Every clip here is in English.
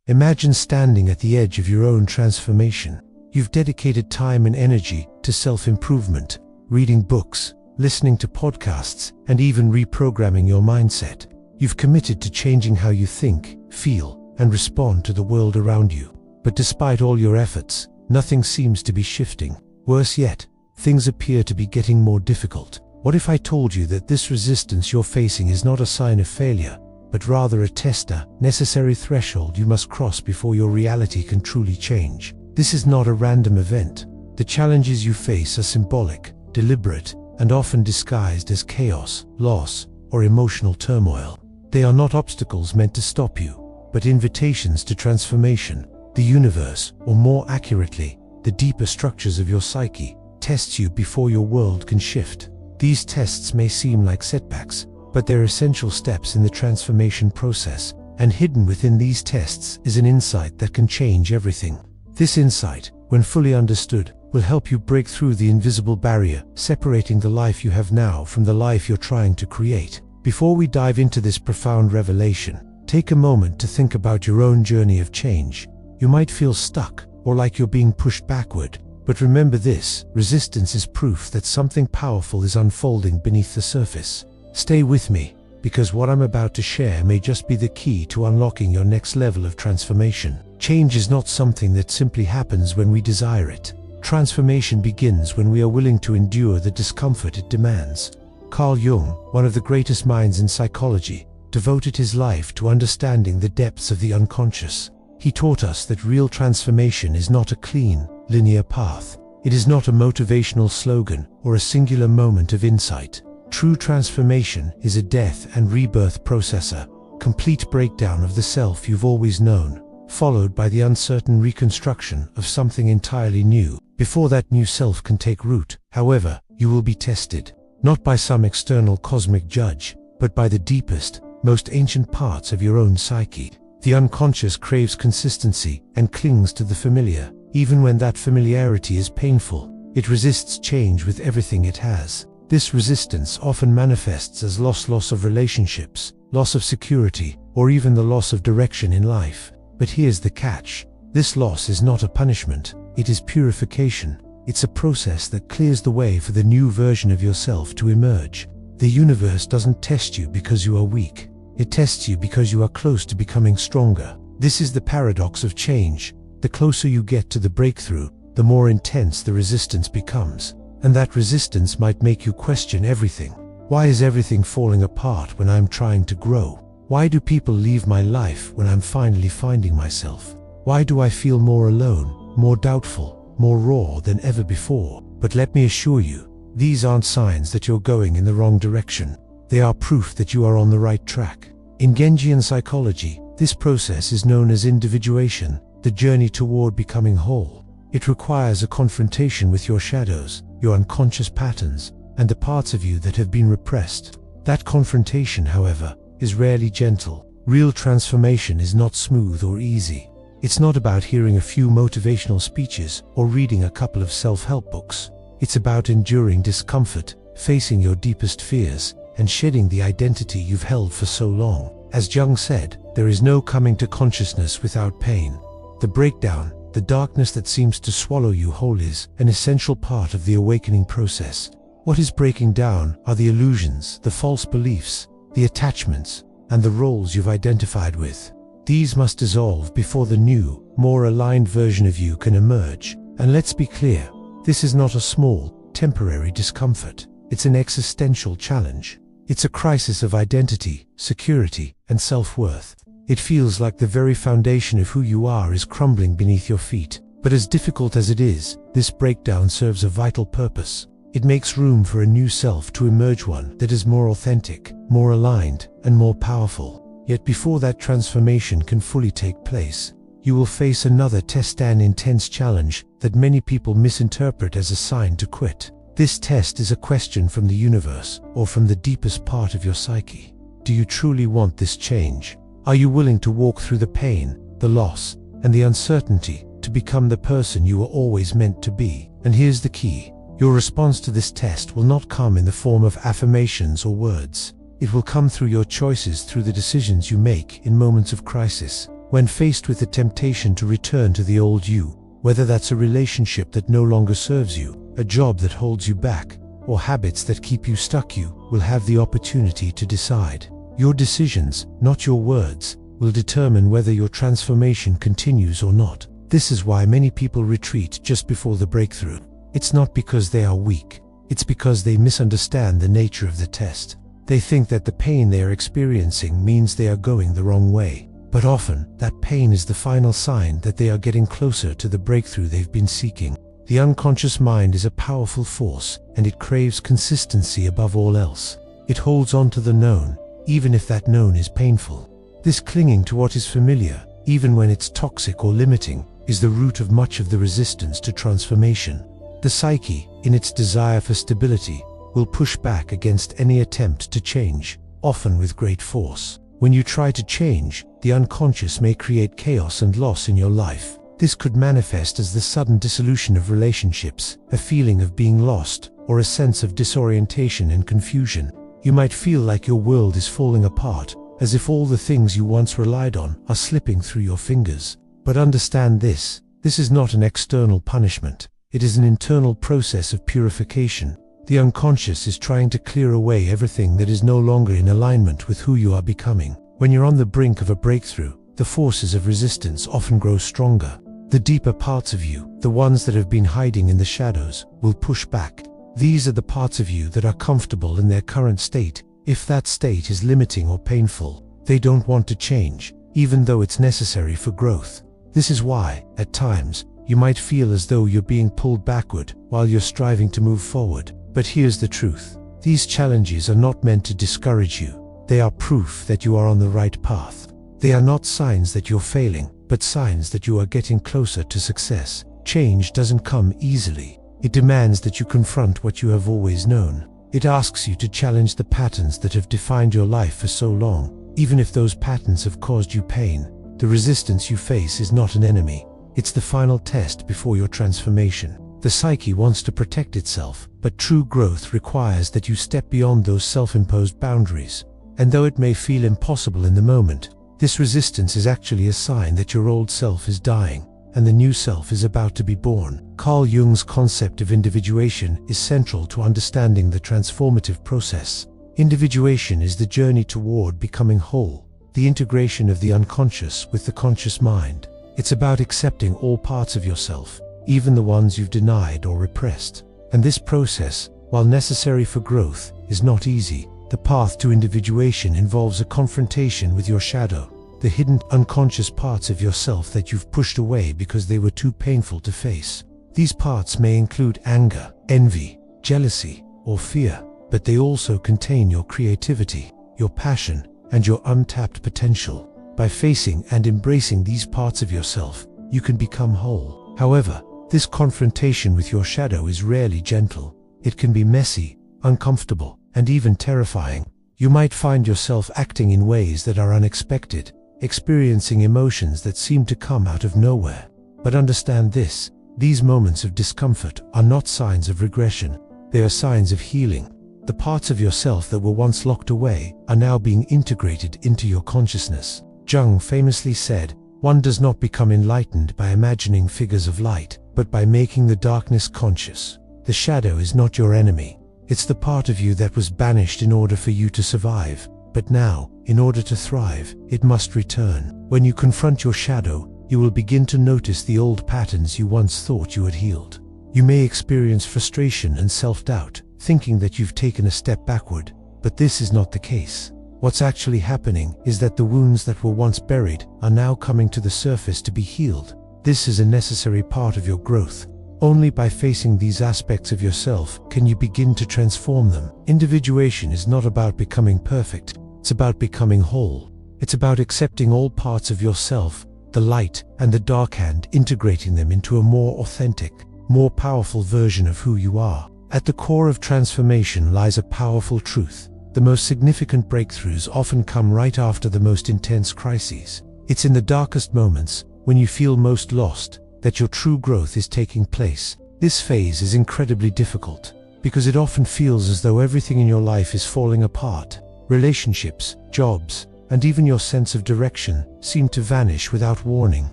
Imagine standing at the edge of your own transformation. You've dedicated time and energy to self-improvement, reading books, listening to podcasts, and even reprogramming your mindset. You've committed to changing how you think, feel, and respond to the world around you. But despite all your efforts, nothing seems to be shifting. Worse yet, things appear to be getting more difficult. What if I told you that this resistance you're facing is not a sign of failure, but rather a tester, necessary threshold you must cross before your reality can truly change? This is not a random event. The challenges you face are symbolic, deliberate, and often disguised as chaos, loss, or emotional turmoil. They are not obstacles meant to stop you, but invitations to transformation. The universe, or more accurately, the deeper structures of your psyche, tests you before your world can shift. These tests may seem like setbacks, but they're essential steps in the transformation process, and hidden within these tests is an insight that can change everything. This insight, when fully understood, will help you break through the invisible barrier separating the life you have now from the life you're trying to create. Before we dive into this profound revelation, take a moment to think about your own journey of change. You might feel stuck, or like you're being pushed backward, but remember this: resistance is proof that something powerful is unfolding beneath the surface. Stay with me, because what I'm about to share may just be the key to unlocking your next level of transformation. Change is not something that simply happens when we desire it. Transformation begins when we are willing to endure the discomfort it demands. Carl Jung, one of the greatest minds in psychology, devoted his life to understanding the depths of the unconscious. He taught us that real transformation is not a clean, linear path. It is not a motivational slogan or a singular moment of insight. True transformation is a death and rebirth processor, complete breakdown of the self you've always known, followed by the uncertain reconstruction of something entirely new. Before that new self can take root, however, you will be tested, not by some external cosmic judge, but by the deepest, most ancient parts of your own psyche. The unconscious craves consistency and clings to the familiar, even when that familiarity is painful. It resists change with everything it has. This resistance often manifests as loss of relationships, loss of security, or even the loss of direction in life. But here's the catch. This loss is not a punishment, it is purification. It's a process that clears the way for the new version of yourself to emerge. The universe doesn't test you because you are weak. It tests you because you are close to becoming stronger. This is the paradox of change. The closer you get to the breakthrough, the more intense the resistance becomes. And that resistance might make you question everything. Why is everything falling apart when I'm trying to grow? Why do people leave my life when I'm finally finding myself? Why do I feel more alone, more doubtful, more raw than ever before? But let me assure you, these aren't signs that you're going in the wrong direction. They are proof that you are on the right track. In Jungian psychology, this process is known as individuation, the journey toward becoming whole. It requires a confrontation with your shadows, your unconscious patterns, and the parts of you that have been repressed. That confrontation, however, is rarely gentle. Real transformation is not smooth or easy. It's not about hearing a few motivational speeches or reading a couple of self-help books. It's about enduring discomfort, facing your deepest fears, and shedding the identity you've held for so long. As Jung said, there is no coming to consciousness without pain. The breakdown, the darkness that seems to swallow you whole, is an essential part of the awakening process. What is breaking down are the illusions, the false beliefs, the attachments, and the roles you've identified with. These must dissolve before the new, more aligned version of you can emerge. And let's be clear, this is not a small, temporary discomfort. It's an existential challenge. It's a crisis of identity, security, and self-worth. It feels like the very foundation of who you are is crumbling beneath your feet. But as difficult as it is, this breakdown serves a vital purpose. It makes room for a new self to emerge, one that is more authentic, more aligned, and more powerful. Yet before that transformation can fully take place, you will face another test, an intense challenge that many people misinterpret as a sign to quit. This test is a question from the universe, or from the deepest part of your psyche. Do you truly want this change? Are you willing to walk through the pain, the loss, and the uncertainty to become the person you were always meant to be? And here's the key. Your response to this test will not come in the form of affirmations or words. It will come through your choices, through the decisions you make in moments of crisis. When faced with the temptation to return to the old you, whether that's a relationship that no longer serves you, a job that holds you back, or habits that keep you stuck, you will have the opportunity to decide. Your decisions, not your words, will determine whether your transformation continues or not. This is why many people retreat just before the breakthrough. It's not because they are weak. It's because they misunderstand the nature of the test. They think that the pain they are experiencing means they are going the wrong way. But often, that pain is the final sign that they are getting closer to the breakthrough they've been seeking. The unconscious mind is a powerful force, and it craves consistency above all else. It holds on to the known, even if that known is painful. This clinging to what is familiar, even when it's toxic or limiting, is the root of much of the resistance to transformation. The psyche, in its desire for stability, will push back against any attempt to change, often with great force. When you try to change, the unconscious may create chaos and loss in your life. This could manifest as the sudden dissolution of relationships, a feeling of being lost, or a sense of disorientation and confusion. You might feel like your world is falling apart, as if all the things you once relied on are slipping through your fingers. But understand this is not an external punishment. It is an internal process of purification. The unconscious is trying to clear away everything that is no longer in alignment with who you are becoming. When you're on the brink of a breakthrough, the forces of resistance often grow stronger. The deeper parts of you, the ones that have been hiding in the shadows, will push back. These are the parts of you that are comfortable in their current state. If that state is limiting or painful, they don't want to change, even though it's necessary for growth. This is why, at times, you might feel as though you're being pulled backward while you're striving to move forward. But here's the truth. These challenges are not meant to discourage you. They are proof that you are on the right path. They are not signs that you're failing, but signs that you are getting closer to success. Change doesn't come easily. It demands that you confront what you have always known. It asks you to challenge the patterns that have defined your life for so long. Even if those patterns have caused you pain, the resistance you face is not an enemy. It's the final test before your transformation. The psyche wants to protect itself, but true growth requires that you step beyond those self-imposed boundaries. And though it may feel impossible in the moment, this resistance is actually a sign that your old self is dying, and the new self is about to be born. Carl Jung's concept of individuation is central to understanding the transformative process. Individuation is the journey toward becoming whole, the integration of the unconscious with the conscious mind. It's about accepting all parts of yourself, even the ones you've denied or repressed. And this process, while necessary for growth, is not easy. The path to individuation involves a confrontation with your shadow, the hidden unconscious parts of yourself that you've pushed away because they were too painful to face. These parts may include anger, envy, jealousy, or fear, but they also contain your creativity, your passion, and your untapped potential. By facing and embracing these parts of yourself, you can become whole. However, this confrontation with your shadow is rarely gentle. It can be messy, uncomfortable, and even terrifying. You might find yourself acting in ways that are unexpected, experiencing emotions that seem to come out of nowhere. But understand this, these moments of discomfort are not signs of regression. They are signs of healing. The parts of yourself that were once locked away are now being integrated into your consciousness. Jung famously said, "One does not become enlightened by imagining figures of light, but by making the darkness conscious." The shadow is not your enemy. It's the part of you that was banished in order for you to survive. But now, in order to thrive, it must return. When you confront your shadow, you will begin to notice the old patterns you once thought you had healed. You may experience frustration and self-doubt, thinking that you've taken a step backward, but this is not the case. What's actually happening is that the wounds that were once buried are now coming to the surface to be healed. This is a necessary part of your growth. Only by facing these aspects of yourself can you begin to transform them. Individuation is not about becoming perfect, it's about becoming whole. It's about accepting all parts of yourself, the light and the dark, and integrating them into a more authentic, more powerful version of who you are. At the core of transformation lies a powerful truth. The most significant breakthroughs often come right after the most intense crises. It's in the darkest moments, when you feel most lost, that your true growth is taking place. This phase is incredibly difficult, because it often feels as though everything in your life is falling apart. Relationships, jobs, and even your sense of direction seem to vanish without warning.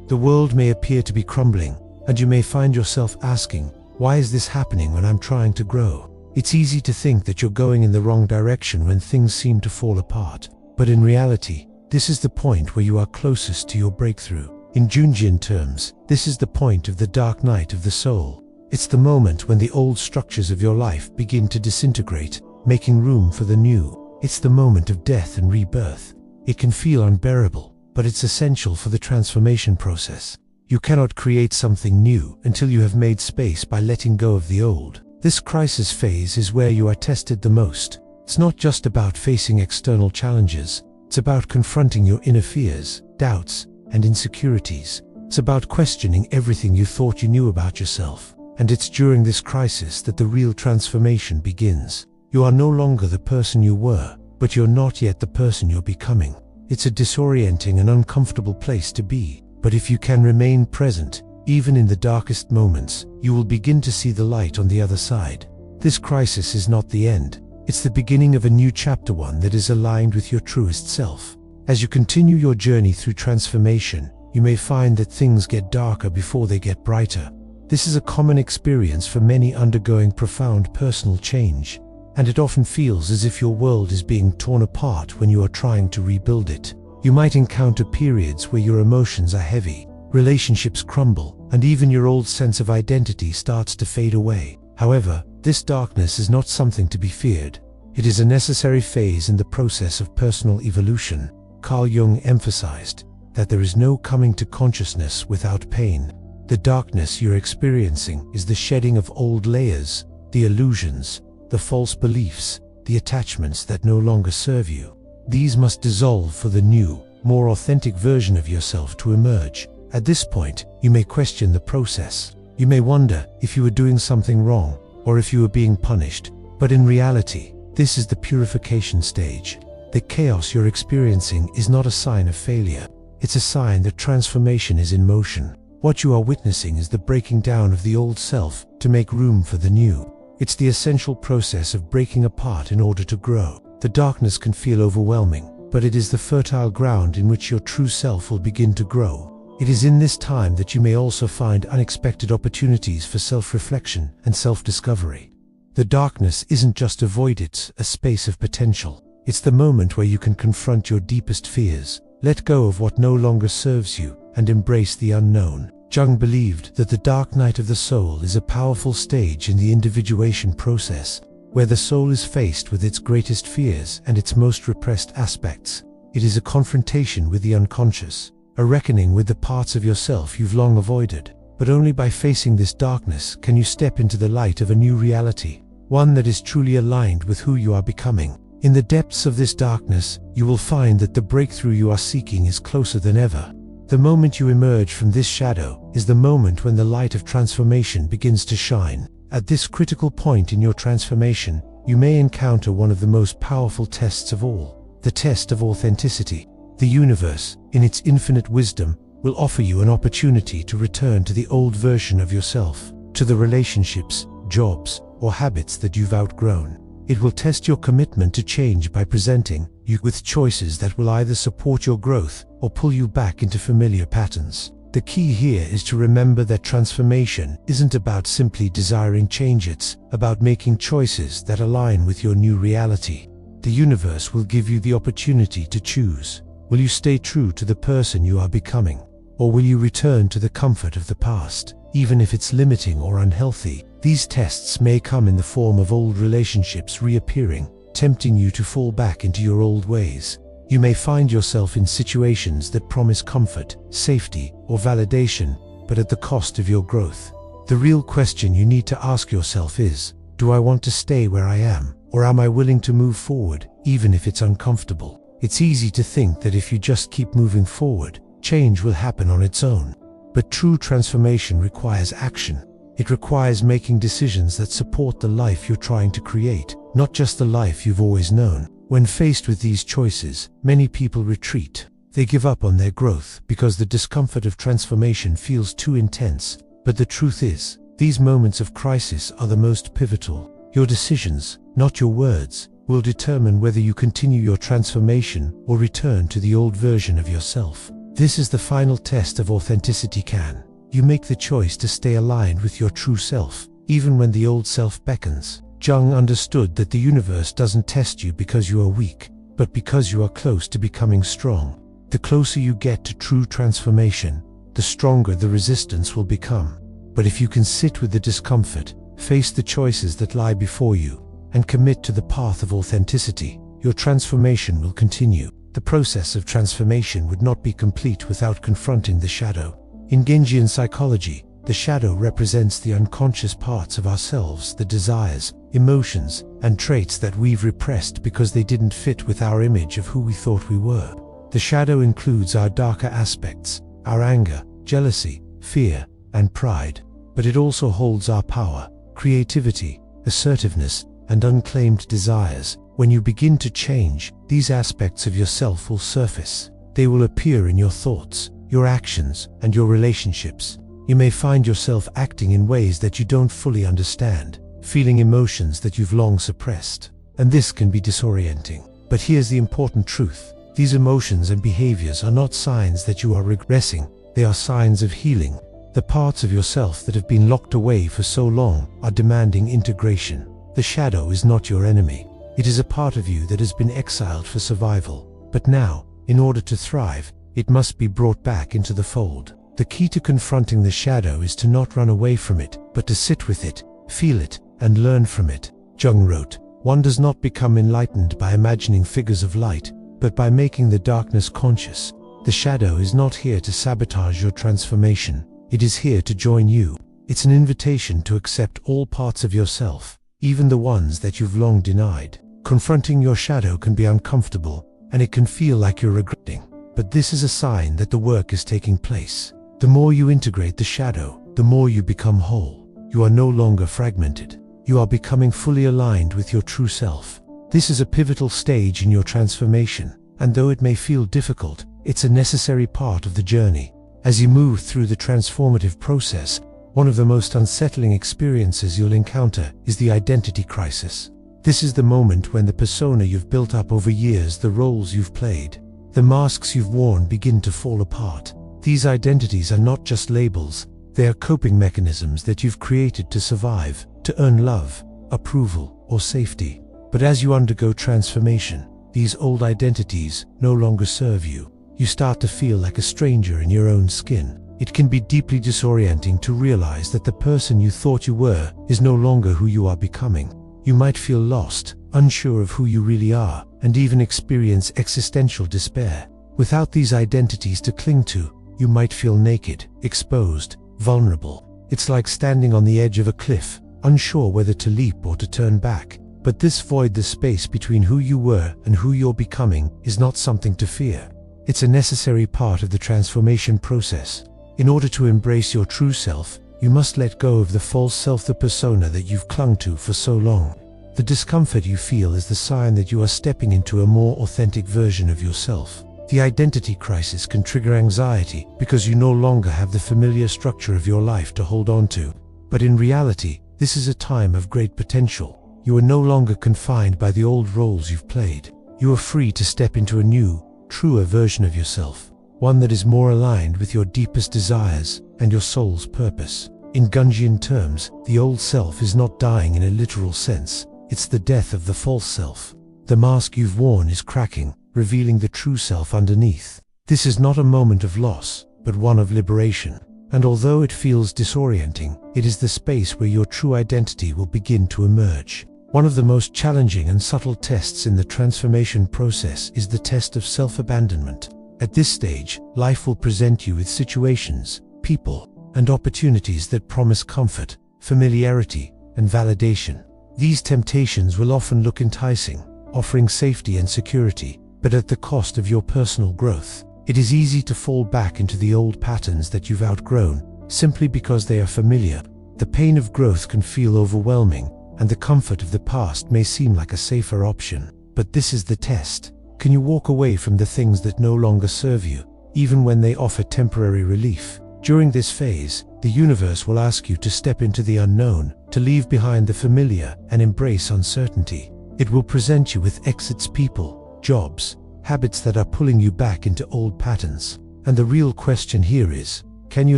The world may appear to be crumbling, and you may find yourself asking, why is this happening when I'm trying to grow? It's easy to think that you're going in the wrong direction when things seem to fall apart. But in reality, this is the point where you are closest to your breakthrough. In Jungian terms, this is the point of the dark night of the soul. It's the moment when the old structures of your life begin to disintegrate, making room for the new. It's the moment of death and rebirth. It can feel unbearable, but it's essential for the transformation process. You cannot create something new until you have made space by letting go of the old. This crisis phase is where you are tested the most. It's not just about facing external challenges. It's about confronting your inner fears, doubts, and insecurities. It's about questioning everything you thought you knew about yourself. And it's during this crisis that the real transformation begins. You are no longer the person you were, but you're not yet the person you're becoming. It's a disorienting and uncomfortable place to be, but if you can remain present, even in the darkest moments, you will begin to see the light on the other side. This crisis is not the end. It's the beginning of a new chapter, one that is aligned with your truest self. As you continue your journey through transformation, you may find that things get darker before they get brighter. This is a common experience for many undergoing profound personal change, and it often feels as if your world is being torn apart when you are trying to rebuild it. You might encounter periods where your emotions are heavy, relationships crumble, and even your old sense of identity starts to fade away. However, this darkness is not something to be feared. It is a necessary phase in the process of personal evolution. Carl Jung emphasized that there is no coming to consciousness without pain. The darkness you're experiencing is the shedding of old layers, the illusions, the false beliefs, the attachments that no longer serve you. These must dissolve for the new, more authentic version of yourself to emerge. At this point, you may question the process. You may wonder if you were doing something wrong, or if you were being punished. But in reality, this is the purification stage. The chaos you're experiencing is not a sign of failure. It's a sign that transformation is in motion. What you are witnessing is the breaking down of the old self to make room for the new. It's the essential process of breaking apart in order to grow. The darkness can feel overwhelming, but it is the fertile ground in which your true self will begin to grow. It is in this time that you may also find unexpected opportunities for self-reflection and self-discovery. The darkness isn't just a void, it's a space of potential. It's the moment where you can confront your deepest fears, let go of what no longer serves you, and embrace the unknown. Jung believed that the dark night of the soul is a powerful stage in the individuation process, where the soul is faced with its greatest fears and its most repressed aspects. It is a confrontation with the unconscious, a reckoning with the parts of yourself you've long avoided. But only by facing this darkness can you step into the light of a new reality, one that is truly aligned with who you are becoming. In the depths of this darkness, you will find that the breakthrough you are seeking is closer than ever. The moment you emerge from this shadow is the moment when the light of transformation begins to shine. At this critical point in your transformation, you may encounter one of the most powerful tests of all, the test of authenticity. The universe, in its infinite wisdom, will offer you an opportunity to return to the old version of yourself, to the relationships, jobs, or habits that you've outgrown. It will test your commitment to change by presenting you with choices that will either support your growth or pull you back into familiar patterns. The key here is to remember that transformation isn't about simply desiring change, it's about making choices that align with your new reality. The universe will give you the opportunity to choose. Will you stay true to the person you are becoming? Or will you return to the comfort of the past, even if it's limiting or unhealthy? These tests may come in the form of old relationships reappearing, tempting you to fall back into your old ways. You may find yourself in situations that promise comfort, safety, or validation, but at the cost of your growth. The real question you need to ask yourself is, do I want to stay where I am, or am I willing to move forward, even if it's uncomfortable? It's easy to think that if you just keep moving forward, change will happen on its own. But true transformation requires action. It requires making decisions that support the life you're trying to create, not just the life you've always known. When faced with these choices, many people retreat. They give up on their growth because the discomfort of transformation feels too intense. But the truth is, these moments of crisis are the most pivotal. Your decisions, not your words, will determine whether you continue your transformation or return to the old version of yourself. This is the final test of authenticity. Can you make the choice to stay aligned with your true self, even when the old self beckons? Jung understood that the universe doesn't test you because you are weak, but because you are close to becoming strong. The closer you get to true transformation, the stronger the resistance will become. But if you can sit with the discomfort, face the choices that lie before you, and commit to the path of authenticity, your transformation will continue. The process of transformation would not be complete without confronting the shadow. In Jungian psychology, the shadow represents the unconscious parts of ourselves, the desires, emotions, and traits that we've repressed because they didn't fit with our image of who we thought we were. The shadow includes our darker aspects, our anger, jealousy, fear, and pride, but it also holds our power, creativity, assertiveness, and unclaimed desires. When you begin to change, these aspects of yourself will surface. They will appear in your thoughts, your actions, and your relationships. You may find yourself acting in ways that you don't fully understand, feeling emotions that you've long suppressed, and this can be disorienting. But here's the important truth. These emotions and behaviors are not signs that you are regressing, they are signs of healing. The parts of yourself that have been locked away for so long are demanding integration. The shadow is not your enemy. It is a part of you that has been exiled for survival. But now, in order to thrive, it must be brought back into the fold. The key to confronting the shadow is to not run away from it, but to sit with it, feel it, and learn from it. Jung wrote, "One does not become enlightened by imagining figures of light, but by making the darkness conscious." The shadow is not here to sabotage your transformation. It is here to join you. It's an invitation to accept all parts of yourself, even the ones that you've long denied. Confronting your shadow can be uncomfortable, and it can feel like you're regretting. But this is a sign that the work is taking place. The more you integrate the shadow, the more you become whole. You are no longer fragmented. You are becoming fully aligned with your true self. This is a pivotal stage in your transformation, and though it may feel difficult, it's a necessary part of the journey. As you move through the transformative process, one of the most unsettling experiences you'll encounter is the identity crisis. This is the moment when the persona you've built up over years, the roles you've played, the masks you've worn begin to fall apart. These identities are not just labels, they are coping mechanisms that you've created to survive, to earn love, approval, or safety. But as you undergo transformation, these old identities no longer serve you. You start to feel like a stranger in your own skin. It can be deeply disorienting to realize that the person you thought you were is no longer who you are becoming. You might feel lost, unsure of who you really are, and even experience existential despair. Without these identities to cling to, you might feel naked, exposed, vulnerable. It's like standing on the edge of a cliff, unsure whether to leap or to turn back. But this void, the space between who you were and who you're becoming, is not something to fear. It's a necessary part of the transformation process. In order to embrace your true self, you must let go of the false self, the persona that you've clung to for so long. The discomfort you feel is the sign that you are stepping into a more authentic version of yourself. The identity crisis can trigger anxiety because you no longer have the familiar structure of your life to hold on to. But in reality, this is a time of great potential. You are no longer confined by the old roles you've played. You are free to step into a new, truer version of yourself, one that is more aligned with your deepest desires and your soul's purpose. In Jungian terms, the old self is not dying in a literal sense. It's the death of the false self. The mask you've worn is cracking, revealing the true self underneath. This is not a moment of loss, but one of liberation. And although it feels disorienting, it is the space where your true identity will begin to emerge. One of the most challenging and subtle tests in the transformation process is the test of self-abandonment. At this stage, life will present you with situations, people, and opportunities that promise comfort, familiarity, and validation. These temptations will often look enticing, offering safety and security, but at the cost of your personal growth. It is easy to fall back into the old patterns that you've outgrown, simply because they are familiar. The pain of growth can feel overwhelming, and the comfort of the past may seem like a safer option. But this is the test. Can you walk away from the things that no longer serve you, even when they offer temporary relief? During this phase, the universe will ask you to step into the unknown, to leave behind the familiar and embrace uncertainty. It will present you with exits, people, jobs, habits that are pulling you back into old patterns. And the real question here is, can you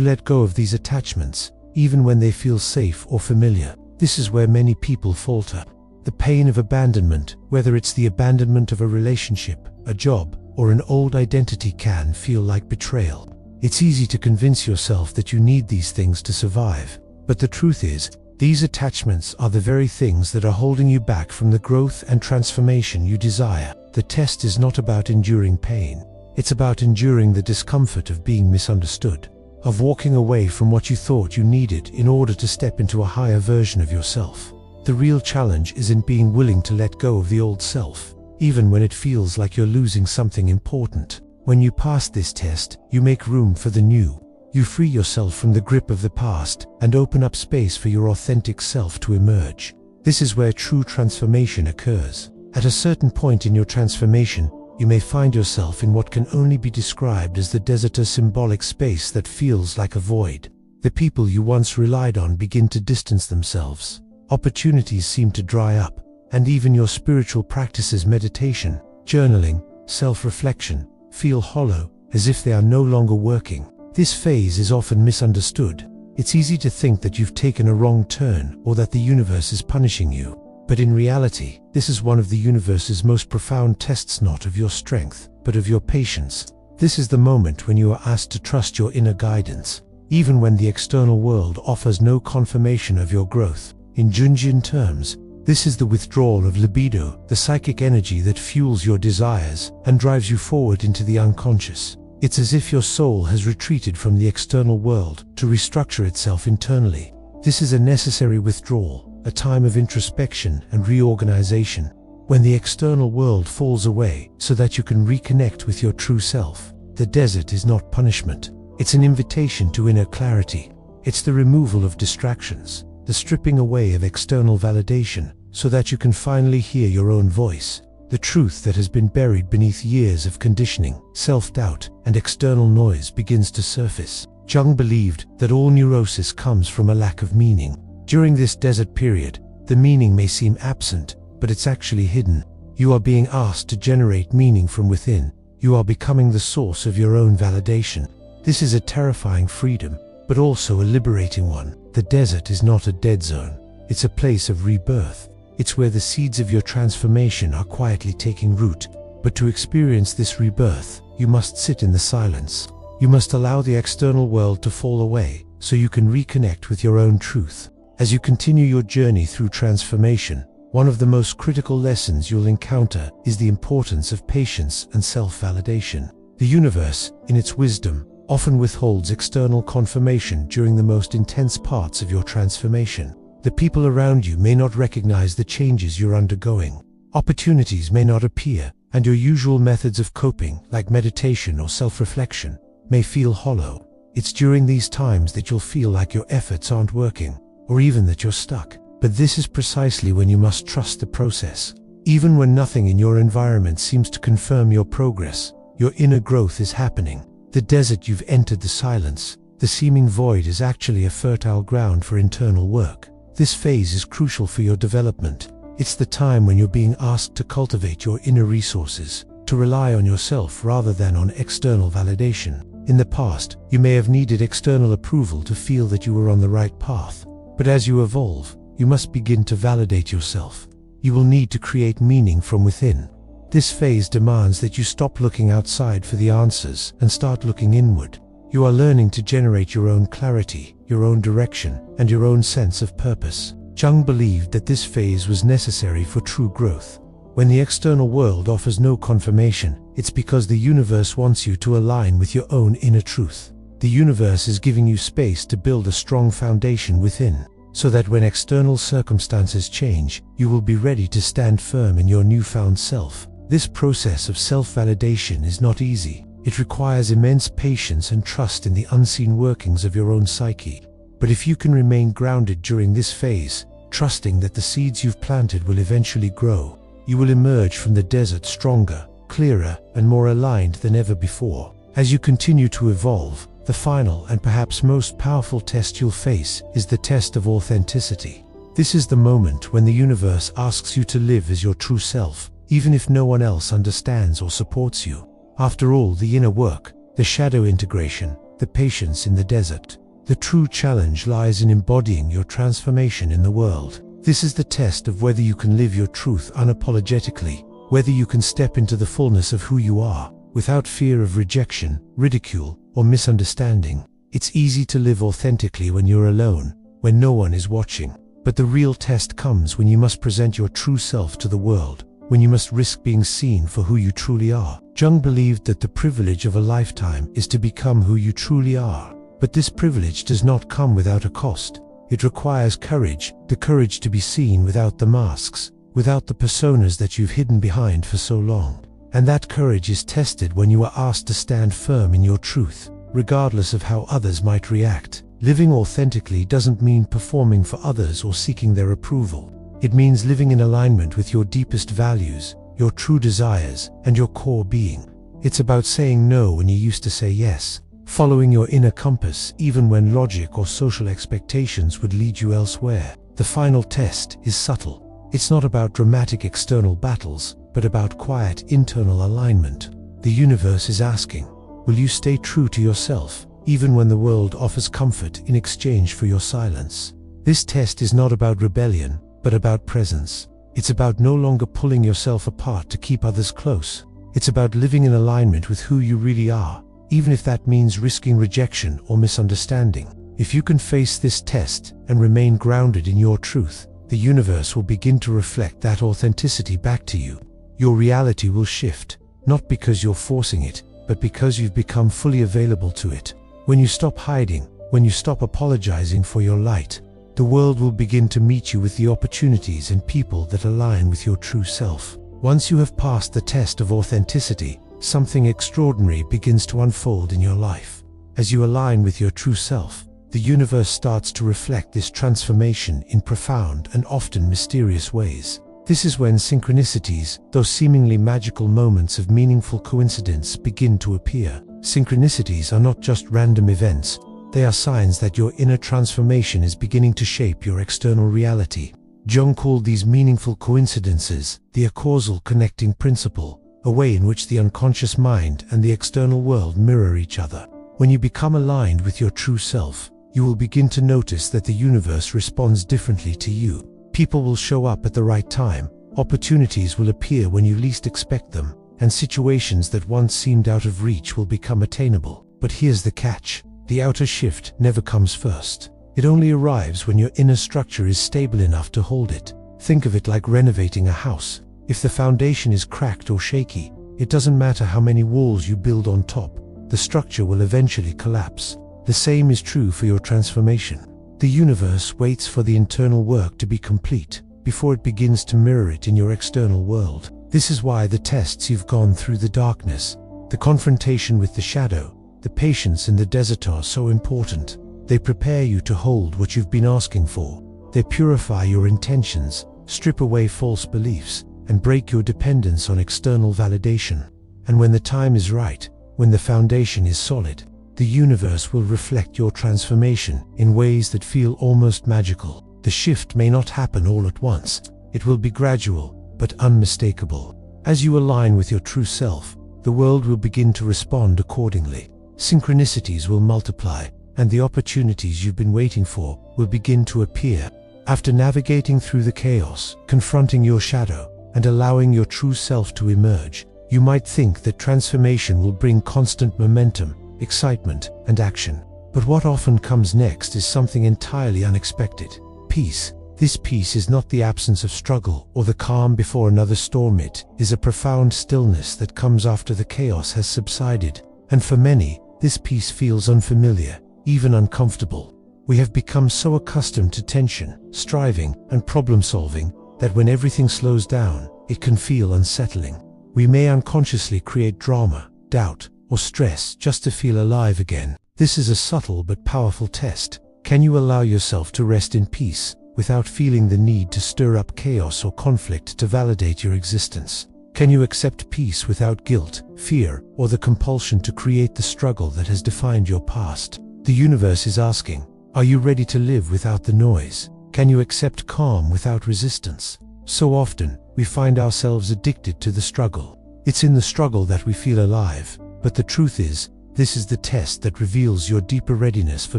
let go of these attachments, even when they feel safe or familiar? This is where many people falter. The pain of abandonment, whether it's the abandonment of a relationship, a job, or an old identity, can feel like betrayal. It's easy to convince yourself that you need these things to survive. But the truth is, these attachments are the very things that are holding you back from the growth and transformation you desire. The test is not about enduring pain. It's about enduring the discomfort of being misunderstood, of walking away from what you thought you needed in order to step into a higher version of yourself. The real challenge is in being willing to let go of the old self, even when it feels like you're losing something important. When you pass this test, you make room for the new. You free yourself from the grip of the past and open up space for your authentic self to emerge. This is where true transformation occurs. At a certain point in your transformation, you may find yourself in what can only be described as the desert, a symbolic space that feels like a void. The people you once relied on begin to distance themselves. Opportunities seem to dry up, and even your spiritual practices, meditation, journaling, self-reflection, feel hollow, as if they are no longer working. This phase is often misunderstood. It's easy to think that you've taken a wrong turn or that the universe is punishing you. But in reality, this is one of the universe's most profound tests, not of your strength, but of your patience. This is the moment when you are asked to trust your inner guidance, even when the external world offers no confirmation of your growth. In Jungian terms, this is the withdrawal of libido, the psychic energy that fuels your desires and drives you forward into the unconscious. It's as if your soul has retreated from the external world to restructure itself internally. This is a necessary withdrawal, a time of introspection and reorganization, when the external world falls away so that you can reconnect with your true self. The desert is not punishment. It's an invitation to inner clarity. It's the removal of distractions, the stripping away of external validation, so that you can finally hear your own voice. The truth that has been buried beneath years of conditioning, self-doubt, and external noise begins to surface. Jung believed that all neurosis comes from a lack of meaning. During this desert period, the meaning may seem absent, but it's actually hidden. You are being asked to generate meaning from within. You are becoming the source of your own validation. This is a terrifying freedom, but also a liberating one. The desert is not a dead zone. It's a place of rebirth. It's where the seeds of your transformation are quietly taking root. But to experience this rebirth, you must sit in the silence. You must allow the external world to fall away so you can reconnect with your own truth. As you continue your journey through transformation, one of the most critical lessons you'll encounter is the importance of patience and self-validation. The universe, in its wisdom, often withholds external confirmation during the most intense parts of your transformation. The people around you may not recognize the changes you're undergoing. Opportunities may not appear, and your usual methods of coping, like meditation or self-reflection, may feel hollow. It's during these times that you'll feel like your efforts aren't working, or even that you're stuck. But this is precisely when you must trust the process. Even when nothing in your environment seems to confirm your progress, your inner growth is happening. The desert you've entered, the silence, the seeming void, is actually a fertile ground for internal work. This phase is crucial for your development. It's the time when you're being asked to cultivate your inner resources, to rely on yourself rather than on external validation. In the past, you may have needed external approval to feel that you were on the right path. But as you evolve, you must begin to validate yourself. You will need to create meaning from within. This phase demands that you stop looking outside for the answers and start looking inward. You are learning to generate your own clarity, your own direction, and your own sense of purpose. Jung believed that this phase was necessary for true growth. When the external world offers no confirmation, it's because the universe wants you to align with your own inner truth. The universe is giving you space to build a strong foundation within, so that when external circumstances change, you will be ready to stand firm in your newfound self. This process of self-validation is not easy. It requires immense patience and trust in the unseen workings of your own psyche. But if you can remain grounded during this phase, trusting that the seeds you've planted will eventually grow, you will emerge from the desert stronger, clearer, and more aligned than ever before. As you continue to evolve, the final and perhaps most powerful test you'll face is the test of authenticity. This is the moment when the universe asks you to live as your true self, even if no one else understands or supports you. After all, the inner work, the shadow integration, the patience in the desert, the true challenge lies in embodying your transformation in the world. This is the test of whether you can live your truth unapologetically, whether you can step into the fullness of who you are, without fear of rejection, ridicule, or misunderstanding. It's easy to live authentically when you're alone, when no one is watching. But the real test comes when you must present your true self to the world, when you must risk being seen for who you truly are. Jung believed that the privilege of a lifetime is to become who you truly are. But this privilege does not come without a cost. It requires courage, the courage to be seen without the masks, without the personas that you've hidden behind for so long. And that courage is tested when you are asked to stand firm in your truth, regardless of how others might react. Living authentically doesn't mean performing for others or seeking their approval. It means living in alignment with your deepest values, your true desires, and your core being. It's about saying no when you used to say yes, following your inner compass even when logic or social expectations would lead you elsewhere. The final test is subtle. It's not about dramatic external battles, but about quiet internal alignment. The universe is asking, will you stay true to yourself, even when the world offers comfort in exchange for your silence? This test is not about rebellion, but about presence. It's about no longer pulling yourself apart to keep others close. It's about living in alignment with who you really are, even if that means risking rejection or misunderstanding. If you can face this test and remain grounded in your truth, the universe will begin to reflect that authenticity back to you. Your reality will shift, not because you're forcing it, but because you've become fully available to it. When you stop hiding, when you stop apologizing for your light, the world will begin to meet you with the opportunities and people that align with your true self. Once you have passed the test of authenticity, something extraordinary begins to unfold in your life. As you align with your true self, the universe starts to reflect this transformation in profound and often mysterious ways. This is when synchronicities, those seemingly magical moments of meaningful coincidence, begin to appear. Synchronicities are not just random events, they are signs that your inner transformation is beginning to shape your external reality. Jung called these meaningful coincidences the causal connecting principle, a way in which the unconscious mind and the external world mirror each other. When you become aligned with your true self, you will begin to notice that the universe responds differently to you. People will show up at the right time, opportunities will appear when you least expect them, and situations that once seemed out of reach will become attainable. But here's the catch: the outer shift never comes first. It only arrives when your inner structure is stable enough to hold it. Think of it like renovating a house. If the foundation is cracked or shaky, it doesn't matter how many walls you build on top, the structure will eventually collapse. The same is true for your transformation. The universe waits for the internal work to be complete before it begins to mirror it in your external world. This is why the tests you've gone through, the darkness, the confrontation with the shadow, the patience in the desert are so important. They prepare you to hold what you've been asking for. They purify your intentions, strip away false beliefs, and break your dependence on external validation. And when the time is right, when the foundation is solid, the universe will reflect your transformation in ways that feel almost magical. The shift may not happen all at once. It will be gradual, but unmistakable. As you align with your true self, the world will begin to respond accordingly. Synchronicities will multiply, and the opportunities you've been waiting for will begin to appear. After navigating through the chaos, confronting your shadow, and allowing your true self to emerge, you might think that transformation will bring constant momentum, excitement, and action. But what often comes next is something entirely unexpected: peace. This peace is not the absence of struggle or the calm before another storm. It is a profound stillness that comes after the chaos has subsided. And for many, this peace feels unfamiliar, even uncomfortable. We have become so accustomed to tension, striving, and problem-solving that when everything slows down, it can feel unsettling. We may unconsciously create drama, doubt, or stress just to feel alive again. This is a subtle but powerful test. Can you allow yourself to rest in peace without feeling the need to stir up chaos or conflict to validate your existence? Can you accept peace without guilt, fear, or the compulsion to create the struggle that has defined your past? The universe is asking, are you ready to live without the noise? Can you accept calm without resistance? So often, we find ourselves addicted to the struggle. It's in the struggle that we feel alive. But the truth is, this is the test that reveals your deeper readiness for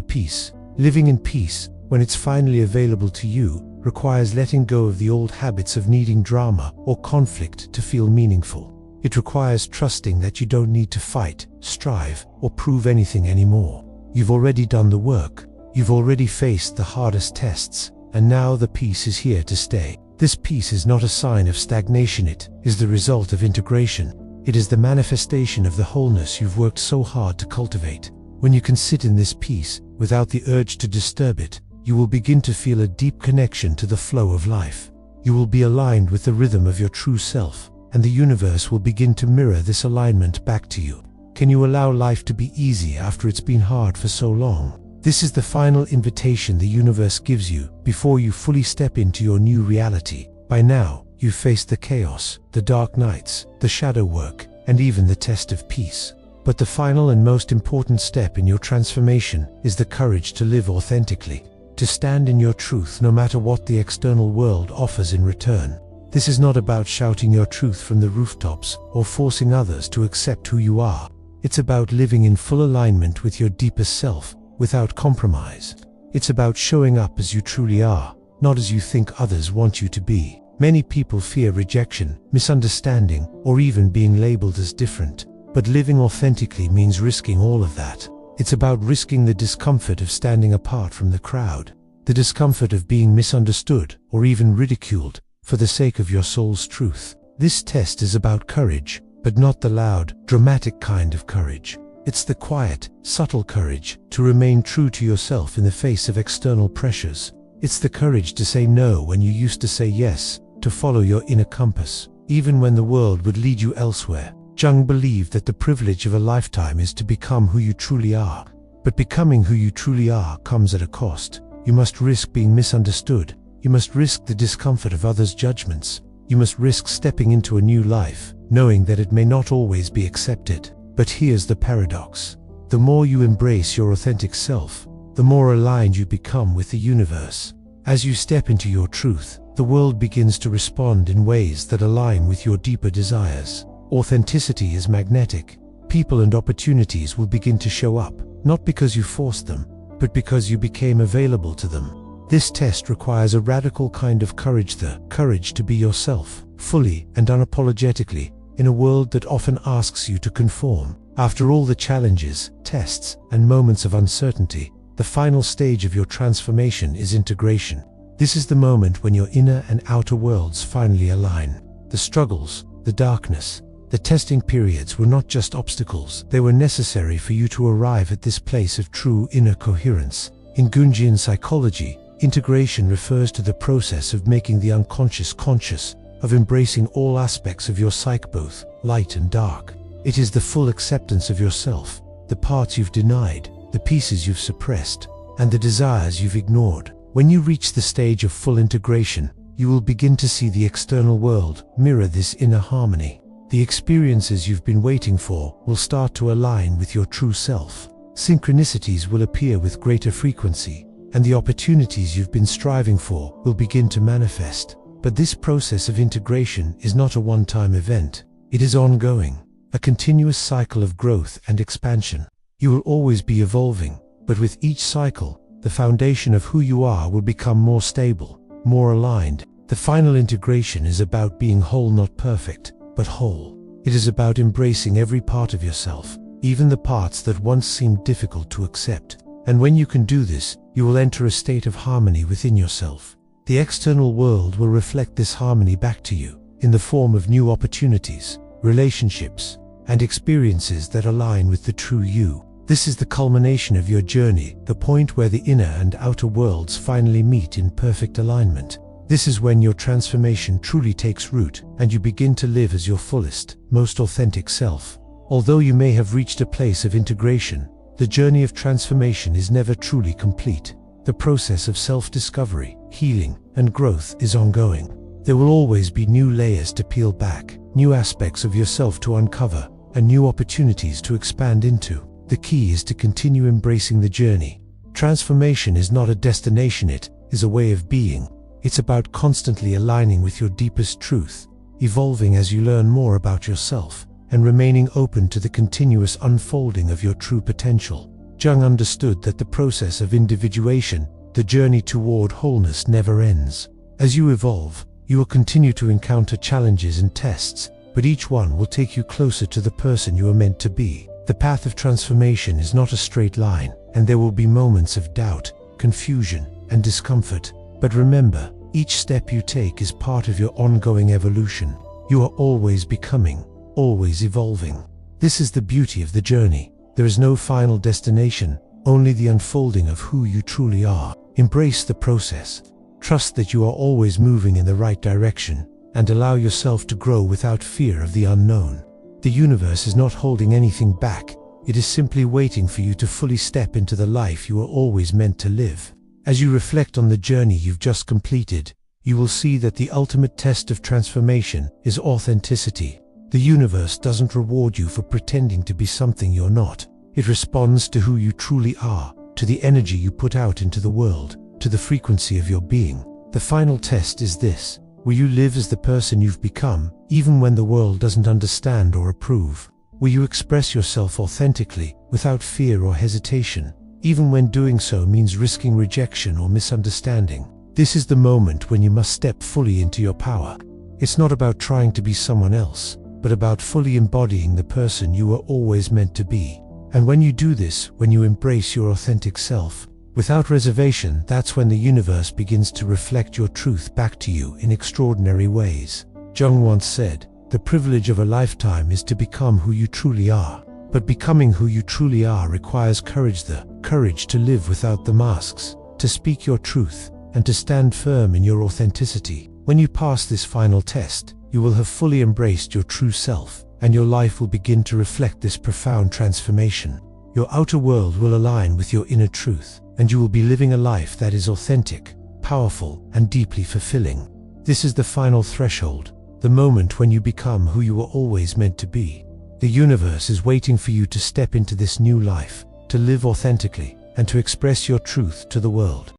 peace. Living in peace, when it's finally available to you, requires letting go of the old habits of needing drama or conflict to feel meaningful. It requires trusting that you don't need to fight, strive, or prove anything anymore. You've already done the work. You've already faced the hardest tests, and now the peace is here to stay. This peace is not a sign of stagnation, it is the result of integration. It is the manifestation of the wholeness you've worked so hard to cultivate. When you can sit in this peace, without the urge to disturb it, you will begin to feel a deep connection to the flow of life. You will be aligned with the rhythm of your true self, and the universe will begin to mirror this alignment back to you. Can you allow life to be easy after it's been hard for so long? This is the final invitation the universe gives you before you fully step into your new reality. By now, you've faced the chaos, the dark nights, the shadow work, and even the test of peace. But the final and most important step in your transformation is the courage to live authentically, to stand in your truth no matter what the external world offers in return. This is not about shouting your truth from the rooftops or forcing others to accept who you are. It's about living in full alignment with your deepest self, without compromise. It's about showing up as you truly are, not as you think others want you to be. Many people fear rejection, misunderstanding, or even being labeled as different. But living authentically means risking all of that. It's about risking the discomfort of standing apart from the crowd, the discomfort of being misunderstood or even ridiculed for the sake of your soul's truth. This test is about courage, but not the loud, dramatic kind of courage. It's the quiet, subtle courage to remain true to yourself in the face of external pressures. It's the courage to say no when you used to say yes, to follow your inner compass, even when the world would lead you elsewhere. Jung believed that the privilege of a lifetime is to become who you truly are. But becoming who you truly are comes at a cost. You must risk being misunderstood. You must risk the discomfort of others' judgments. You must risk stepping into a new life, knowing that it may not always be accepted. But here's the paradox. The more you embrace your authentic self, the more aligned you become with the universe. As you step into your truth, the world begins to respond in ways that align with your deeper desires. Authenticity is magnetic. People and opportunities will begin to show up, not because you forced them, but because you became available to them. This test requires a radical kind of courage, the courage to be yourself, fully and unapologetically, in a world that often asks you to conform. After all the challenges, tests, and moments of uncertainty, the final stage of your transformation is integration. This is the moment when your inner and outer worlds finally align. The struggles, the darkness, the testing periods were not just obstacles, they were necessary for you to arrive at this place of true inner coherence. In Jungian psychology, integration refers to the process of making the unconscious conscious, of embracing all aspects of your psyche, both light and dark. It is the full acceptance of yourself, the parts you've denied, the pieces you've suppressed, and the desires you've ignored. When you reach the stage of full integration, you will begin to see the external world mirror this inner harmony. The experiences you've been waiting for will start to align with your true self. Synchronicities will appear with greater frequency, and the opportunities you've been striving for will begin to manifest. But this process of integration is not a one-time event. It is ongoing, a continuous cycle of growth and expansion. You will always be evolving, but with each cycle, the foundation of who you are will become more stable, more aligned. The final integration is about being whole, not perfect, but whole. It is about embracing every part of yourself, even the parts that once seemed difficult to accept. And when you can do this, you will enter a state of harmony within yourself. The external world will reflect this harmony back to you, in the form of new opportunities, relationships, and experiences that align with the true you. This is the culmination of your journey, the point where the inner and outer worlds finally meet in perfect alignment. This is when your transformation truly takes root, and you begin to live as your fullest, most authentic self. Although you may have reached a place of integration, the journey of transformation is never truly complete. The process of self-discovery, healing, and growth is ongoing. There will always be new layers to peel back, new aspects of yourself to uncover, and new opportunities to expand into. The key is to continue embracing the journey. Transformation is not a destination, it is a way of being. It's about constantly aligning with your deepest truth, evolving as you learn more about yourself, and remaining open to the continuous unfolding of your true potential. Jung understood that the process of individuation, the journey toward wholeness, never ends. As you evolve, you will continue to encounter challenges and tests, but each one will take you closer to the person you are meant to be. The path of transformation is not a straight line, and there will be moments of doubt, confusion, and discomfort. But remember, each step you take is part of your ongoing evolution. You are always becoming, always evolving. This is the beauty of the journey. There is no final destination, only the unfolding of who you truly are. Embrace the process. Trust that you are always moving in the right direction, and allow yourself to grow without fear of the unknown. The universe is not holding anything back. It is simply waiting for you to fully step into the life you are always meant to live. As you reflect on the journey you've just completed, you will see that the ultimate test of transformation is authenticity. The universe doesn't reward you for pretending to be something you're not. It responds to who you truly are, to the energy you put out into the world, to the frequency of your being. The final test is this: will you live as the person you've become, even when the world doesn't understand or approve? Will you express yourself authentically, without fear or hesitation, even when doing so means risking rejection or misunderstanding? This is the moment when you must step fully into your power. It's not about trying to be someone else, but about fully embodying the person you were always meant to be. And when you do this, when you embrace your authentic self, without reservation, that's when the universe begins to reflect your truth back to you in extraordinary ways. Jung once said, "The privilege of a lifetime is to become who you truly are." But becoming who you truly are requires courage, the courage to live without the masks, to speak your truth, and to stand firm in your authenticity. When you pass this final test, you will have fully embraced your true self, and your life will begin to reflect this profound transformation. Your outer world will align with your inner truth, and you will be living a life that is authentic, powerful, and deeply fulfilling. This is the final threshold, the moment when you become who you were always meant to be. The universe is waiting for you to step into this new life, to live authentically, and to express your truth to the world.